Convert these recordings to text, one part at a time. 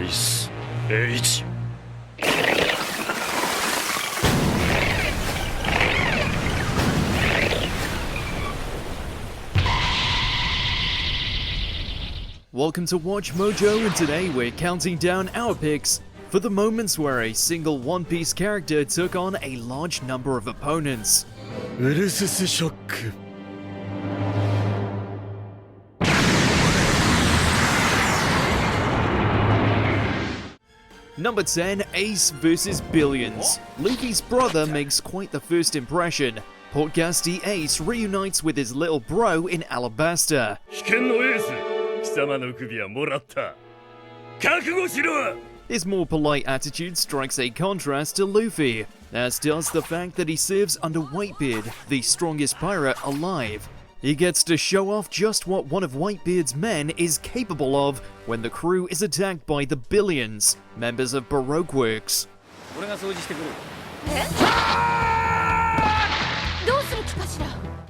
Ace H. Welcome to Watch Mojo, and today we're counting down our picks for the moments where a single One Piece character took on a large number of opponents. Shock. Number 10, Ace vs. Billions. Luffy's brother makes quite the first impression. Portgasty Ace reunites with his little bro in Alabasta. His more polite attitude strikes a contrast to Luffy, as does the fact that he serves under Whitebeard, the strongest pirate alive. He gets to show off just what one of Whitebeard's men is capable of when the crew is attacked by the Billions, members of Baroque Works.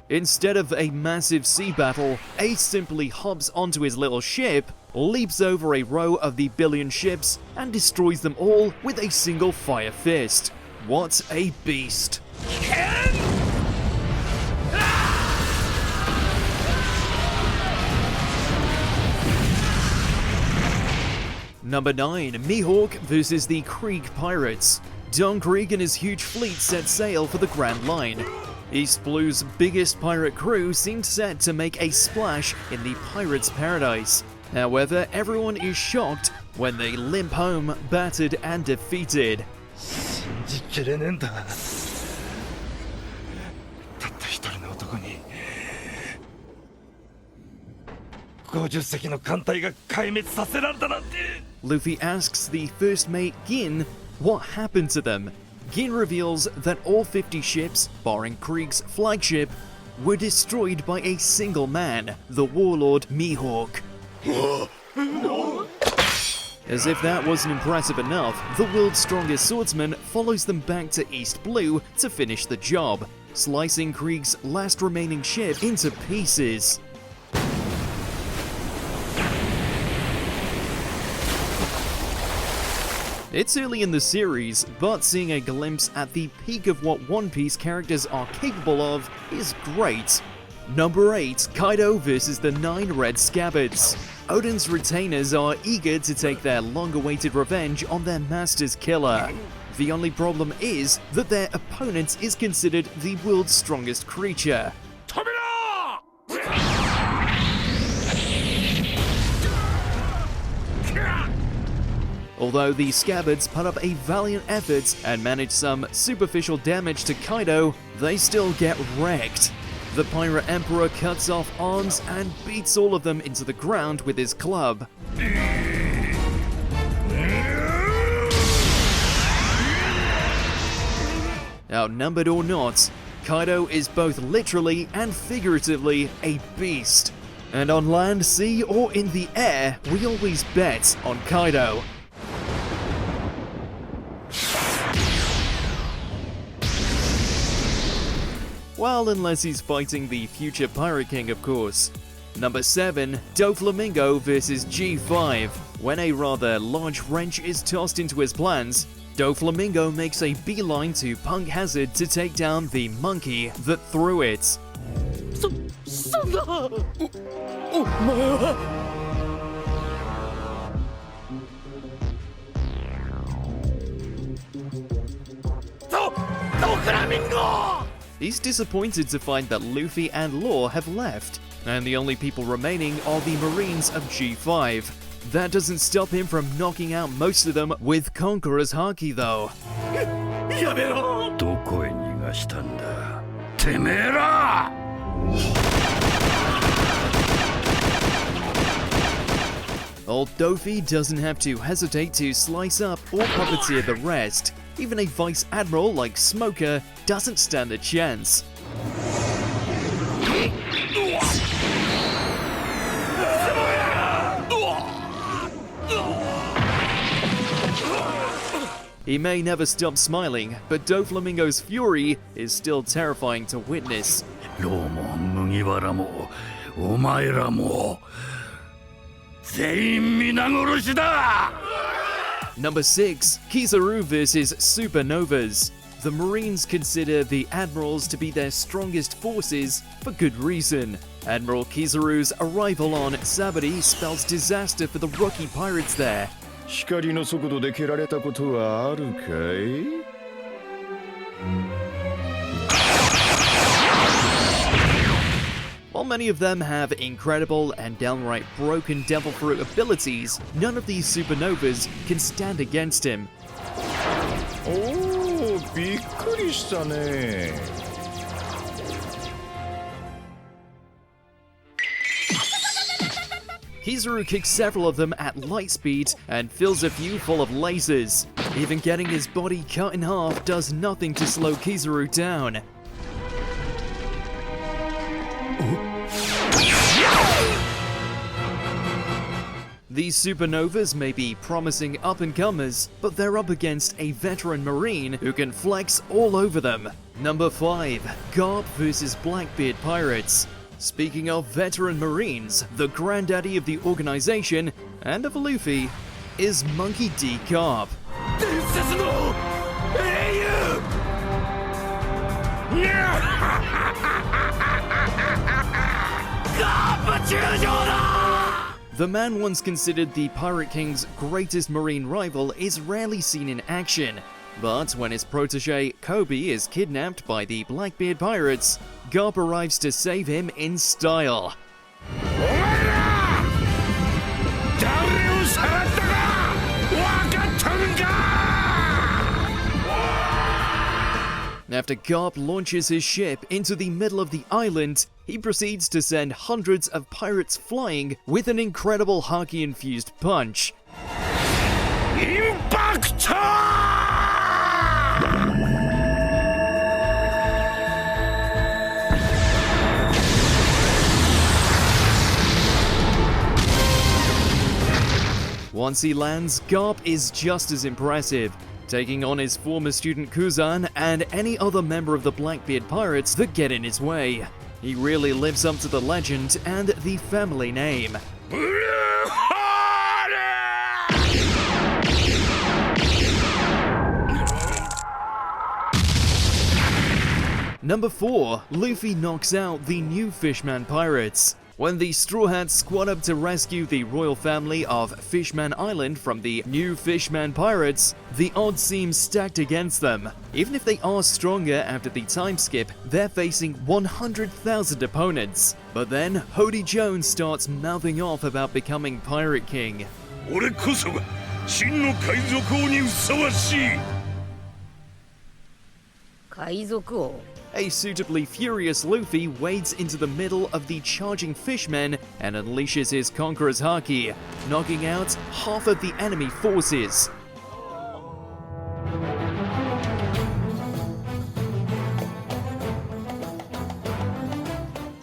Instead of a massive sea battle, Ace simply hops onto his little ship, leaps over a row of the Billion ships, and destroys them all with a single fire fist. What a beast! Number 9, Mihawk vs. the Krieg Pirates. Don Krieg and his huge fleet set sail for the Grand Line. East Blue's biggest pirate crew seemed set to make a splash in the pirates' paradise. However, everyone is shocked when they limp home, battered and defeated. Luffy asks the first mate Gin what happened to them. Gin reveals that all 50 ships, barring Krieg's flagship, were destroyed by a single man, the warlord Mihawk. As if that wasn't impressive enough, the world's strongest swordsman follows them back to East Blue to finish the job, slicing Krieg's last remaining ship into pieces. It's early in the series, but seeing a glimpse at the peak of what One Piece characters are capable of is great. Number 8, Kaido vs. the 9 Red Scavbits. Oden's retainers are eager to take their long-awaited revenge on their master's killer. The only problem is that their opponent is considered the world's strongest creature. Although the Scavbards put up a valiant effort and manage some superficial damage to Kaido, they still get wrecked. The Pirate Emperor cuts off arms and beats all of them into the ground with his club. Outnumbered or not, Kaido is both literally and figuratively a beast. And on land, sea, or in the air, we always bet on Kaido. Well, unless he's fighting the future Pirate King, of course. Number 7, Doflamingo vs. G5. When a rather large wrench is tossed into his plans, Doflamingo makes a beeline to Punk Hazard to take down the monkey that threw it. Doflamingo! He's disappointed to find that Luffy and Law have left, and the only people remaining are the Marines of G5. That doesn't stop him from knocking out most of them with Conqueror's Haki, though. Old Dofi doesn't have to hesitate to slice up or puppeteer the rest. Even a Vice Admiral like Smoker doesn't stand a chance. He may never stop smiling, but Doflamingo's fury is still terrifying to witness. Number 6. Kizaru vs Supernovas. The Marines consider the Admirals to be their strongest forces for good reason. Admiral Kizaru's arrival on Scavbit spells disaster for the rookie pirates there. 光の速度で蹴られたことはあるかい? While many of them have incredible and downright broken devil fruit abilities, none of these supernovas can stand against him. おー、びっくりしたね。Kizaru kicks several of them at light speed and fills a few full of lasers. Even getting his body cut in half does nothing to slow Kizaru down. These supernovas may be promising up-and-comers, but they're up against a veteran Marine who can flex all over them. Number 5. Garp vs Blackbeard Pirates. Speaking of veteran Marines, the granddaddy of the organization, and of Luffy, is Monkey D. Garp. The man once considered the Pirate King's greatest Marine rival is rarely seen in action, but when his protege Kobe is kidnapped by the Blackbeard Pirates, Garp arrives to save him in style. After Garp launches his ship into the middle of the island, he proceeds to send hundreds of pirates flying with an incredible haki-infused punch. Impact! Once he lands, Garp is just as impressive, taking on his former student Kuzan and any other member of the Blackbeard Pirates that get in his way. He really lives up to the legend and the family name. Number 4. Luffy knocks out the new Fishmen Pirates. When the Straw Hats squad up to rescue the royal family of Fishman Island from the new Fishmen Pirates, the odds seem stacked against them. Even if they are stronger after the time skip, they're facing 100,000 opponents. But then, Hody Jones starts mouthing off about becoming Pirate King. 俺こそが真の海賊王にふさわしい。海賊王 A suitably furious Luffy wades into the middle of the charging fishmen and unleashes his Conqueror's Haki, knocking out half of the enemy forces.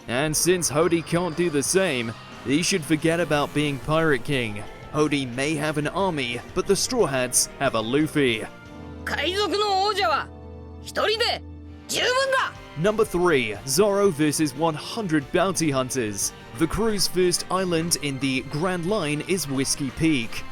And since Hody can't do the same, he should forget about being Pirate King. Hody may have an army, but the Straw Hats have a Luffy. 海賊の王者は一人で十分だ Number 3. Zoro vs 100 bounty hunters. The crew's first island in the Grand Line is Whiskey Peak.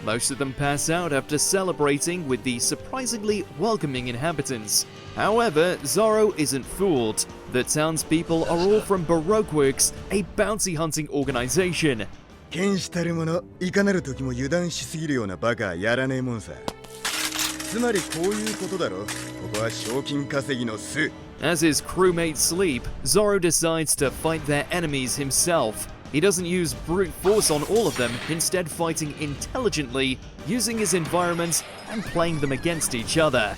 Most of them pass out after celebrating with the surprisingly welcoming inhabitants. However, Zoro isn't fooled. The townspeople are all from Baroque Works, a bounty hunting organization. 剣士たる者いかなる時も油断しすぎるようなバカはやらねえもんさ。つまりこういうことだろ。ここは賞金稼ぎの巣。 As his crewmates sleep, Zoro decides to fight their enemies himself. He doesn't use brute force on all of them, instead fighting intelligently, using his environments and playing them against each other.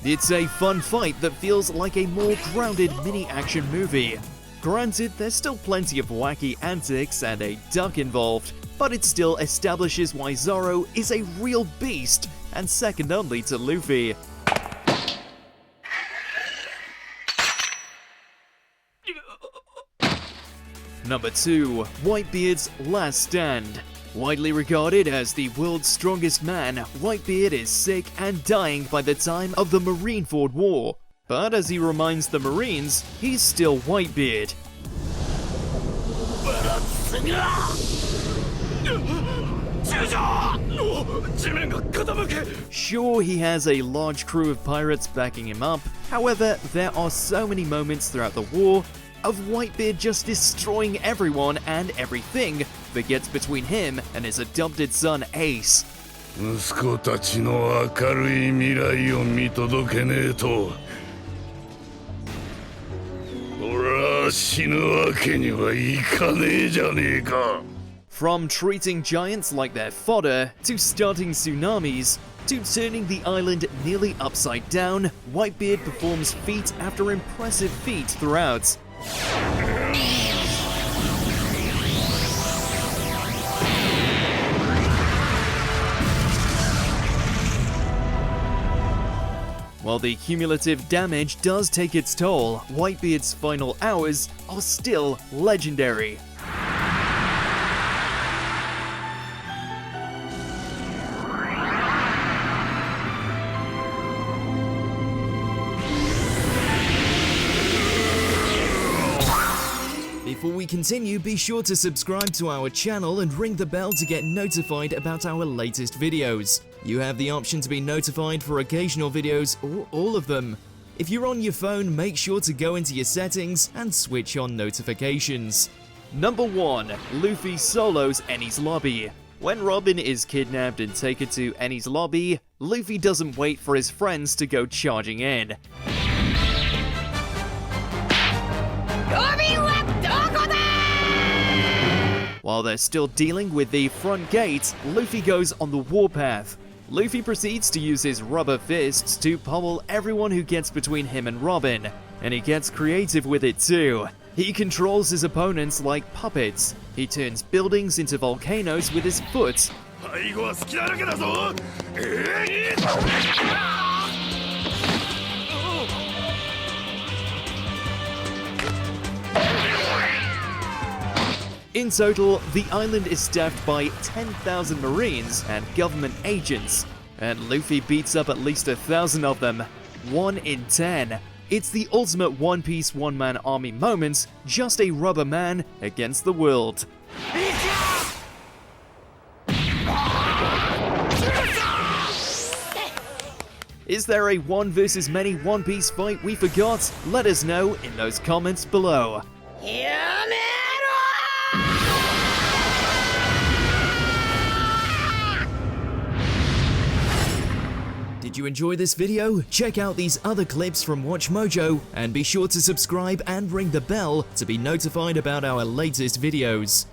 It's a fun fight that feels like a more grounded mini-action movie. Granted, there's still plenty of wacky antics and a duck involved, but it still establishes why Zoro is a real beast and second only to Luffy. Number 2. Whitebeard's Last Stand. Widely regarded as the world's strongest man, Whitebeard is sick and dying by the time of the Marineford War. But as he reminds the Marines, he's still Whitebeard. Sure, he has a large crew of pirates backing him up, however, there are so many moments throughout the war of Whitebeard just destroying everyone and everything that gets between him and his adopted son Ace. 息子たちの明るい未来を見届けねえと俺は死ぬわけにはいかねえじゃねえか From treating giants like their fodder, to starting tsunamis, to turning the island nearly upside down, Whitebeard performs feat after impressive feat throughout. While the cumulative damage does take its toll, Whitebeard's final hours are still legendary. Before we continue, be sure to subscribe to our channel and ring the bell to get notified about our latest videos. You have the option to be notified for occasional videos or all of them. If you're on your phone, make sure to go into your settings and switch on notifications. Number 1. Luffy solos Enies lobby. When Robin is kidnapped and taken to Enies lobby, Luffy doesn't wait for his friends to go charging in. While they're still dealing with the front gate, Luffy goes on the warpath. Luffy proceeds to use his rubber fists to pummel everyone who gets between him and Robin, and he gets creative with it too. He controls his opponents like puppets. He turns buildings into volcanoes with his foot. 背後は隙だらけだぞ In total, the island is staffed by 10,000 marines and government agents, and Luffy beats up at least 1,000 of them. 1 in 10. It's the ultimate One Piece one-man army moment, just a rubber man against the world. Is there a one versus many One Piece fight we forgot? Let us know in those comments below. Did you enjoy this video? Check out these other clips from WatchMojo and be sure to subscribe and ring the bell to be notified about our latest videos.